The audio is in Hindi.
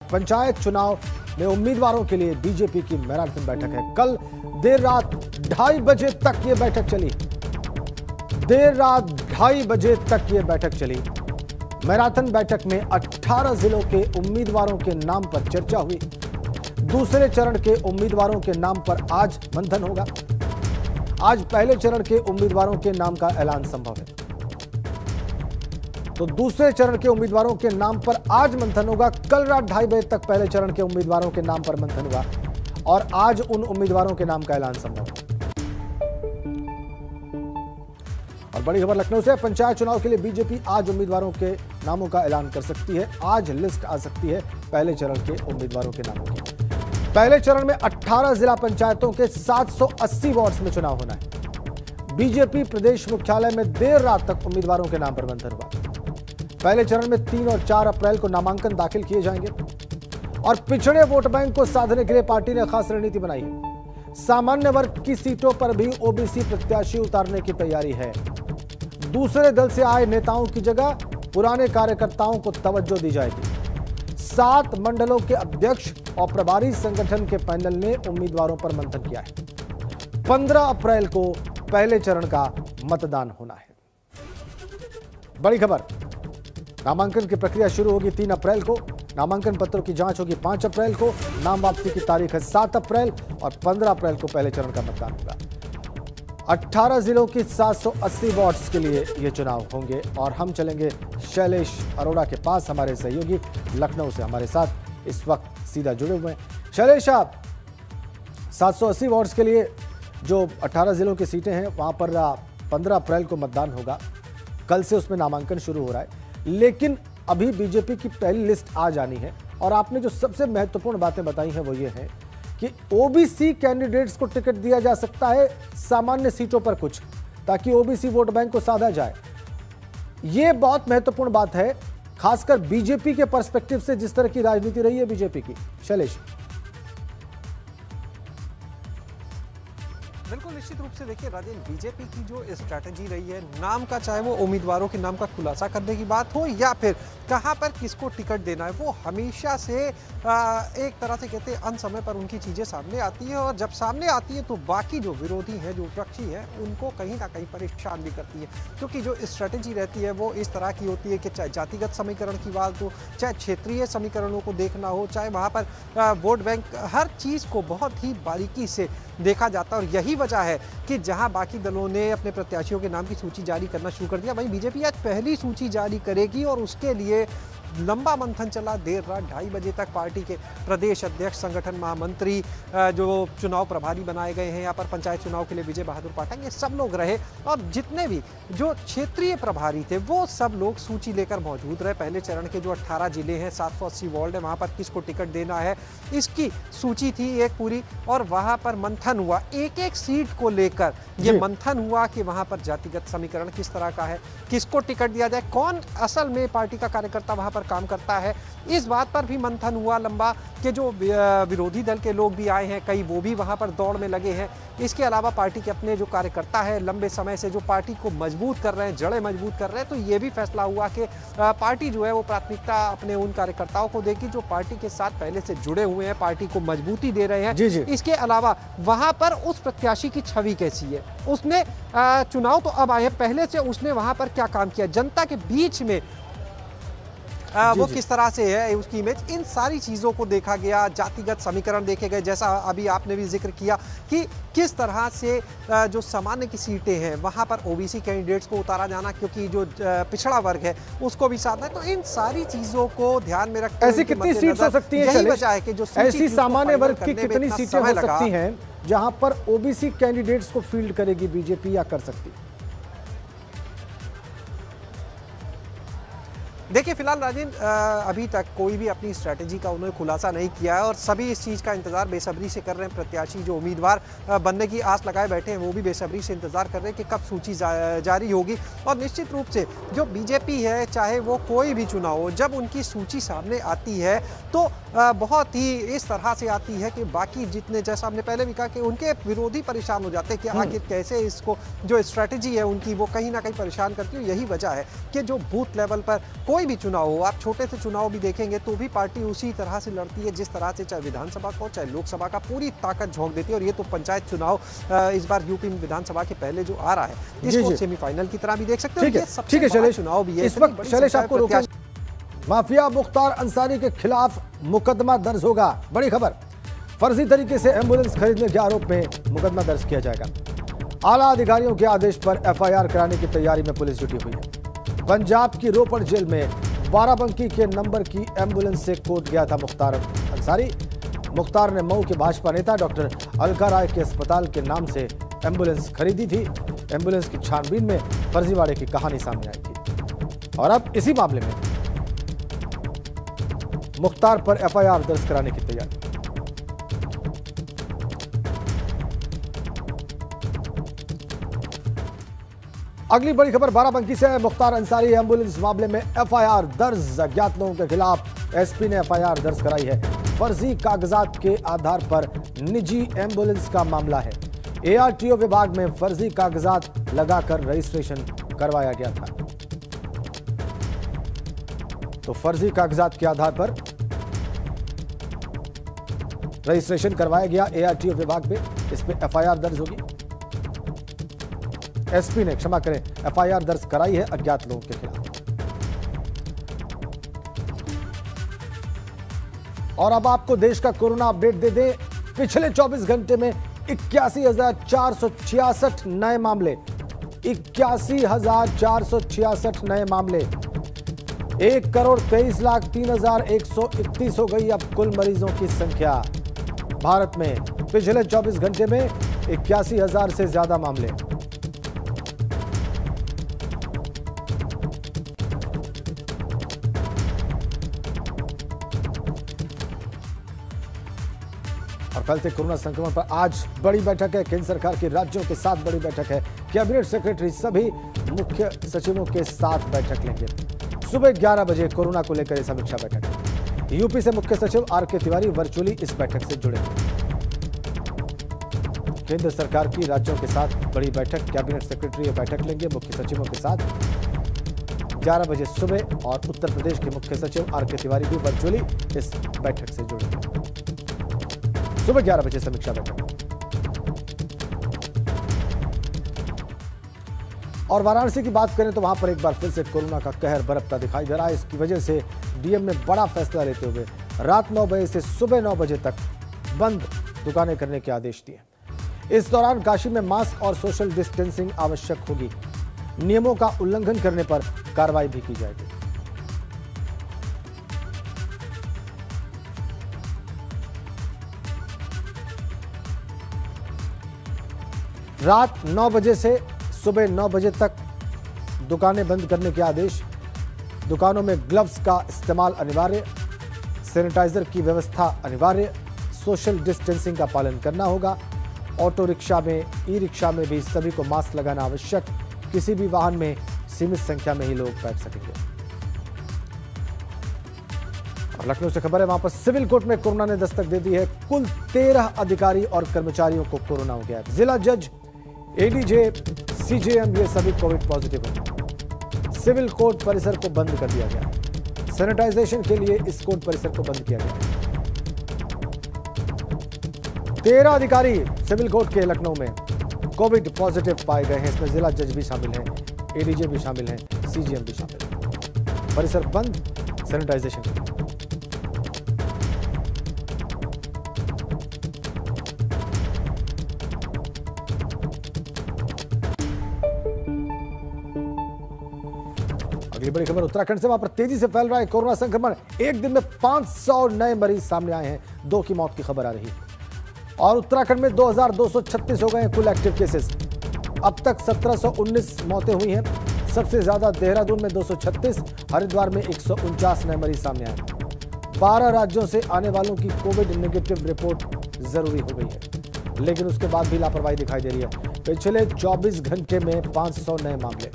पंचायत चुनाव में उम्मीदवारों के लिए बीजेपी की मैराथन बैठक है। कल देर रात 2:30 बजे तक ये बैठक चली। देर रात 2:30 बजे तक ये बैठक चली। मैराथन बैठक में 18 जिलों के उम्मीदवारों के नाम पर चर्चा हुई। दूसरे चरण के उम्मीदवारों के नाम पर आज मंथन होगा। आज पहले चरण के उम्मीदवारों के नाम का ऐलान संभव है, तो दूसरे चरण के उम्मीदवारों के नाम पर आज मंथन होगा। कल रात 2:30 बजे तक पहले चरण के उम्मीदवारों के नाम पर मंथन हुआ और आज उन उम्मीदवारों के नाम का ऐलान संभव है। और बड़ी खबर लखनऊ से, पंचायत चुनाव के लिए बीजेपी आज उम्मीदवारों के नामों का ऐलान कर सकती है। आज लिस्ट आ सकती है पहले चरण के उम्मीदवारों के नामों की। पहले चरण में 18 जिला पंचायतों के 780 वार्ड्स में चुनाव होना है। बीजेपी प्रदेश मुख्यालय में देर रात तक उम्मीदवारों के नाम पर मंथन हुआ। पहले चरण में 3 और 4 अप्रैल को नामांकन दाखिल किए जाएंगे और पिछड़े वोट बैंक को साधने के लिए पार्टी ने खास रणनीति बनाई है। सामान्य वर्ग की सीटों पर भी ओबीसी प्रत्याशी उतारने की तैयारी है। दूसरे दल से आए नेताओं की जगह पुराने कार्यकर्ताओं को तवज्जो दी जाएगी। 7 मंडलों के अध्यक्ष और प्रभारी संगठन के पैनल ने उम्मीदवारों पर मंथन किया है। 15 अप्रैल को पहले चरण का मतदान होना है। बड़ी खबर, नामांकन की प्रक्रिया शुरू होगी 3 अप्रैल को। नामांकन पत्रों की जांच होगी 5 अप्रैल को। नाम वापसी की तारीख है 7 अप्रैल और 15 अप्रैल को पहले चरण का मतदान होगा। 18 जिलों की 780 वार्ड्स के लिए ये चुनाव होंगे और हम चलेंगे शैलेश अरोड़ा के पास। हमारे सहयोगी लखनऊ से हमारे साथ इस वक्त सीधा जुड़े हुए हैं। शैलेश, आप 780 वार्ड्स के लिए जो 18 जिलों की सीटें हैं वहां पर 15 अप्रैल को मतदान होगा। कल से उसमें नामांकन शुरू हो रहा है, लेकिन अभी बीजेपी की पहली लिस्ट आ जानी है और आपने जो सबसे महत्वपूर्ण बातें बताई हैं वो ये है कि ओबीसी कैंडिडेट्स को टिकट दिया जा सकता है सामान्य सीटों पर कुछ, ताकि ओबीसी वोट बैंक को साधा जाए। ये बहुत महत्वपूर्ण बात है, खासकर बीजेपी के पर्सपेक्टिव से, जिस तरह की राजनीति रही है बीजेपी की। शैलेश, बिल्कुल निश्चित रूप से देखिए राजेंद्र, बीजेपी की जो स्ट्रैटेजी रही है, नाम का, चाहे वो उम्मीदवारों के नाम का खुलासा करने की बात हो या फिर कहां पर किसको टिकट देना है, वो हमेशा से एक तरह से कहते हैं अन समय पर उनकी चीज़ें सामने आती हैं और जब सामने आती है तो बाकी जो विरोधी हैं, जो विपक्षी हैं, उनको कहीं ना कहीं परेशान भी करती है। क्योंकि जो स्ट्रैटेजी रहती है वो इस तरह की होती है कि चाहे जातिगत समीकरण की बात हो, चाहे क्षेत्रीय समीकरणों को देखना हो, चाहे वहाँ पर वोट बैंक, हर चीज़ को बहुत ही बारीकी से देखा जाता है। और यही वजह है कि जहां बाकी दलों ने अपने प्रत्याशियों के नाम की सूची जारी करना शुरू कर दिया, वहीं बीजेपी आज पहली सूची जारी करेगी और उसके लिए लंबा मंथन चला। देर रात 2:30 बजे तक पार्टी के प्रदेश अध्यक्ष, संगठन महामंत्री, जो चुनाव प्रभारी बनाए गए हैं यहाँ पर पंचायत चुनाव के लिए, विजय बहादुर पाठक, ये सब लोग रहे और जितने भी जो क्षेत्रीय प्रभारी थे वो सब लोग सूची लेकर मौजूद रहे। पहले चरण के जो 18 जिले हैं, 780 वार्ड है, वहाँ पर किसको टिकट देना है, इसकी सूची थी एक पूरी और वहाँ पर मंथन हुआ। एक एक सीट को लेकर ये मंथन हुआ कि वहाँ पर जातिगत समीकरण किस तरह का है, किसको टिकट दिया जाए, कौन असल में पार्टी का कार्यकर्ता वहाँ पर काम करता है। इस बात पर भी मंथन हुआ लंबा कि जो विरोधी दल के लोग भी आए हैं, कई वो भी वहां पर दौड़ में लगे हैं। इसके अलावा पार्टी के अपने जो कार्यकर्ता है, लंबे समय से जो पार्टी को मजबूत कर रहे हैं, जड़ें मजबूत कर रहे हैं, तो ये भी फैसला हुआ कि पार्टी जो है वो प्राथमिकता अपने उन कार्यकर्ताओं को देगी जो पार्टी के साथ पहले से जुड़े हुए हैं, पार्टी को मजबूती दे रहे हैं। इसके अलावा वहां पर उस प्रत्याशी की छवि कैसी है, उसने चुनाव तो अब आए हैं, पहले से उसने वहां पर क्या काम किया, जनता के बीच में वो किस तरह से है उसकी इमेज, इन सारी चीज़ों को देखा गया। जातिगत समीकरण देखे गए, जैसा अभी आपने भी जिक्र किया कि किस तरह से जो सामान्य की सीटें हैं वहाँ पर ओबीसी कैंडिडेट्स को उतारा जाना, क्योंकि जो पिछड़ा वर्ग है उसको भी साधना है। तो इन सारी चीज़ों को ध्यान में रखते ऐसी कितनी सीट हो सकती है, यही वजह है कि जो ऐसी सामान्य वर्ग की कितनी सीटें हो सकती हैं जहाँ पर ओबीसी कैंडिडेट्स को फील्ड करेगी बीजेपी या कर सकती है? देखिए फिलहाल राजेंद्र, अभी तक कोई भी अपनी स्ट्रैटेजी का उन्होंने खुलासा नहीं किया है और सभी इस चीज़ का इंतजार बेसब्री से कर रहे हैं। प्रत्याशी जो उम्मीदवार बनने की आस लगाए बैठे हैं वो भी बेसब्री से इंतजार कर रहे हैं कि कब सूची जारी होगी। और निश्चित रूप से जो बीजेपी है, चाहे वो कोई भी चुनाव हो, जब उनकी सूची सामने आती है तो बहुत ही इस तरह से आती है कि बाकी जितने, जैसा हमने पहले भी कहा कि उनके विरोधी परेशान हो जाते हैं कि आखिर कैसे इसको जो स्ट्रैटेजी है उनकी वो कहीं ना कहीं परेशान करती है। यही वजह है कि जो बूथ लेवल पर कोई कोई भी चुनाव हो, आप छोटे से चुनाव भी देखेंगे तो भी पार्टी उसी तरह से लड़ती है जिस तरह से चाहे विधानसभा का हो चाहे लोकसभा का, पूरी ताकत झोंक देती है। और ये तो पंचायत चुनाव इस बार यूपी में विधानसभा के पहले जो आ रहा है, इसको सेमीफाइनल की तरह भी देख सकते हैं। ठीक है शैलेश, चुनाव भी है। इस वक्त शैलेश आपको रोकें। माफिया मुख्तार अंसारी के खिलाफ मुकदमा दर्ज होगा, बड़ी खबर। फर्जी तरीके से एम्बुलेंस खरीदने के आरोप में मुकदमा दर्ज किया जाएगा। आला अधिकारियों के आदेश पर एफआईआर कराने की तैयारी में पुलिस जुटी हुई है। पंजाब की रोपड़ जेल में बाराबंकी के नंबर की एम्बुलेंस से कोट गया था मुख्तार अंसारी। मुख्तार ने मऊ के भाजपा नेता डॉक्टर अलका राय के अस्पताल के नाम से एम्बुलेंस खरीदी थी। एम्बुलेंस की छानबीन में फर्जीवाड़े की कहानी सामने आई थी और अब इसी मामले में मुख्तार पर एफआईआर दर्ज कराने की तैयारी। अगली बड़ी खबर बाराबंकी से है। मुख्तार अंसारी एम्बुलेंस मामले में एफआईआर दर्ज। अज्ञात लोगों के खिलाफ एसपी ने एफआईआर दर्ज कराई है। फर्जी कागजात के आधार पर निजी एम्बुलेंस का मामला है। एआरटीओ विभाग में फर्जी कागजात लगाकर रजिस्ट्रेशन करवाया गया था। तो फर्जी कागजात के आधार पर रजिस्ट्रेशन करवाया गया एआरटीओ विभाग में। इस पे एफआईआर दर्ज होगी। एसपी ने, क्षमा करें, एफआईआर दर्ज कराई है अज्ञात लोगों के खिलाफ। और अब आपको देश का कोरोना अपडेट दे दें। पिछले 24 घंटे में 81,466 नए मामले, 81,466 नए मामले, 1,23,03,131 हो गई अब कुल मरीजों की संख्या। भारत में पिछले 24 घंटे में 81,000 से ज्यादा मामले। और फैलते कोरोना संक्रमण पर आज बड़ी बैठक है। केंद्र सरकार की राज्यों के साथ बड़ी बैठक है। कैबिनेट सेक्रेटरी सभी मुख्य सचिवों के साथ बैठक लेंगे। सुबह 11 बजे कोरोना को लेकर समीक्षा बैठक। यूपी से मुख्य सचिव आर.के. तिवारी वर्चुअली इस बैठक से जुड़ेंगे। केंद्र सरकार की राज्यों के साथ बड़ी बैठक, कैबिनेट सेक्रेटरी ये बैठक लेंगे मुख्य सचिवों के साथ 11 बजे सुबह। और उत्तर प्रदेश के मुख्य सचिव आर.के. तिवारी भी वर्चुअली इस बैठक से जुड़ेंगे। सुबह 11 बजे समीक्षा बैठक। और वाराणसी की बात करें तो वहां पर एक बार फिर से कोरोना का कहर बरपता दिखाई दे रहा है। इसकी वजह से डीएम ने बड़ा फैसला लेते हुए रात 9 बजे से सुबह 9 बजे तक बंद दुकानें करने के आदेश दिए। इस दौरान काशी में मास्क और सोशल डिस्टेंसिंग आवश्यक होगी। नियमों का उल्लंघन करने पर कार्रवाई भी की जाएगी। रात 9 बजे से सुबह 9 बजे तक दुकानें बंद करने के आदेश। दुकानों में ग्लव्स का इस्तेमाल अनिवार्य, सैनिटाइजर की व्यवस्था अनिवार्य, सोशल डिस्टेंसिंग का पालन करना होगा। ऑटो रिक्शा में, ई रिक्शा में भी सभी को मास्क लगाना आवश्यक। किसी भी वाहन में सीमित संख्या में ही लोग बैठ सकेंगे। और लखनऊ से खबर है, वहां पर सिविल कोर्ट में कोरोना ने दस्तक दे दी है। कुल 13 अधिकारी और कर्मचारियों को कोरोना हो गया है। जिला जज, एडीजे, सीजेएम ये सभी कोविड पॉजिटिव हैं। सिविल कोर्ट परिसर को बंद कर दिया गया। सैनिटाइजेशन के लिए इस कोर्ट परिसर को बंद किया गया। 13 अधिकारी सिविल कोर्ट के लखनऊ में कोविड पॉजिटिव पाए गए हैं। इसमें जिला जज भी शामिल हैं, एडीजे भी शामिल हैं, सीजीएम भी शामिल हैं। परिसर बंद, सैनिटाइजेशन के लिए। अगली बड़ी खबर उत्तराखंड से, वहां पर तेजी से फैल रहा है कोरोना संक्रमण। एक दिन में 500 नए मरीज सामने आए हैं। 2 की मौत की खबर आ रही है। और उत्तराखंड में 2236 हो गए हैं कुल एक्टिव केसेस। अब तक 1719 मौतें हुई हैं। सबसे ज्यादा देहरादून में 236, हरिद्वार में 149 नए मरीज सामने आए। 12 राज्यों से आने वालों की कोविड नेगेटिव रिपोर्ट जरूरी हो गई है, लेकिन उसके बाद भी लापरवाही दिखाई दे रही है। पिछले 24 घंटे में 500 नए मामले।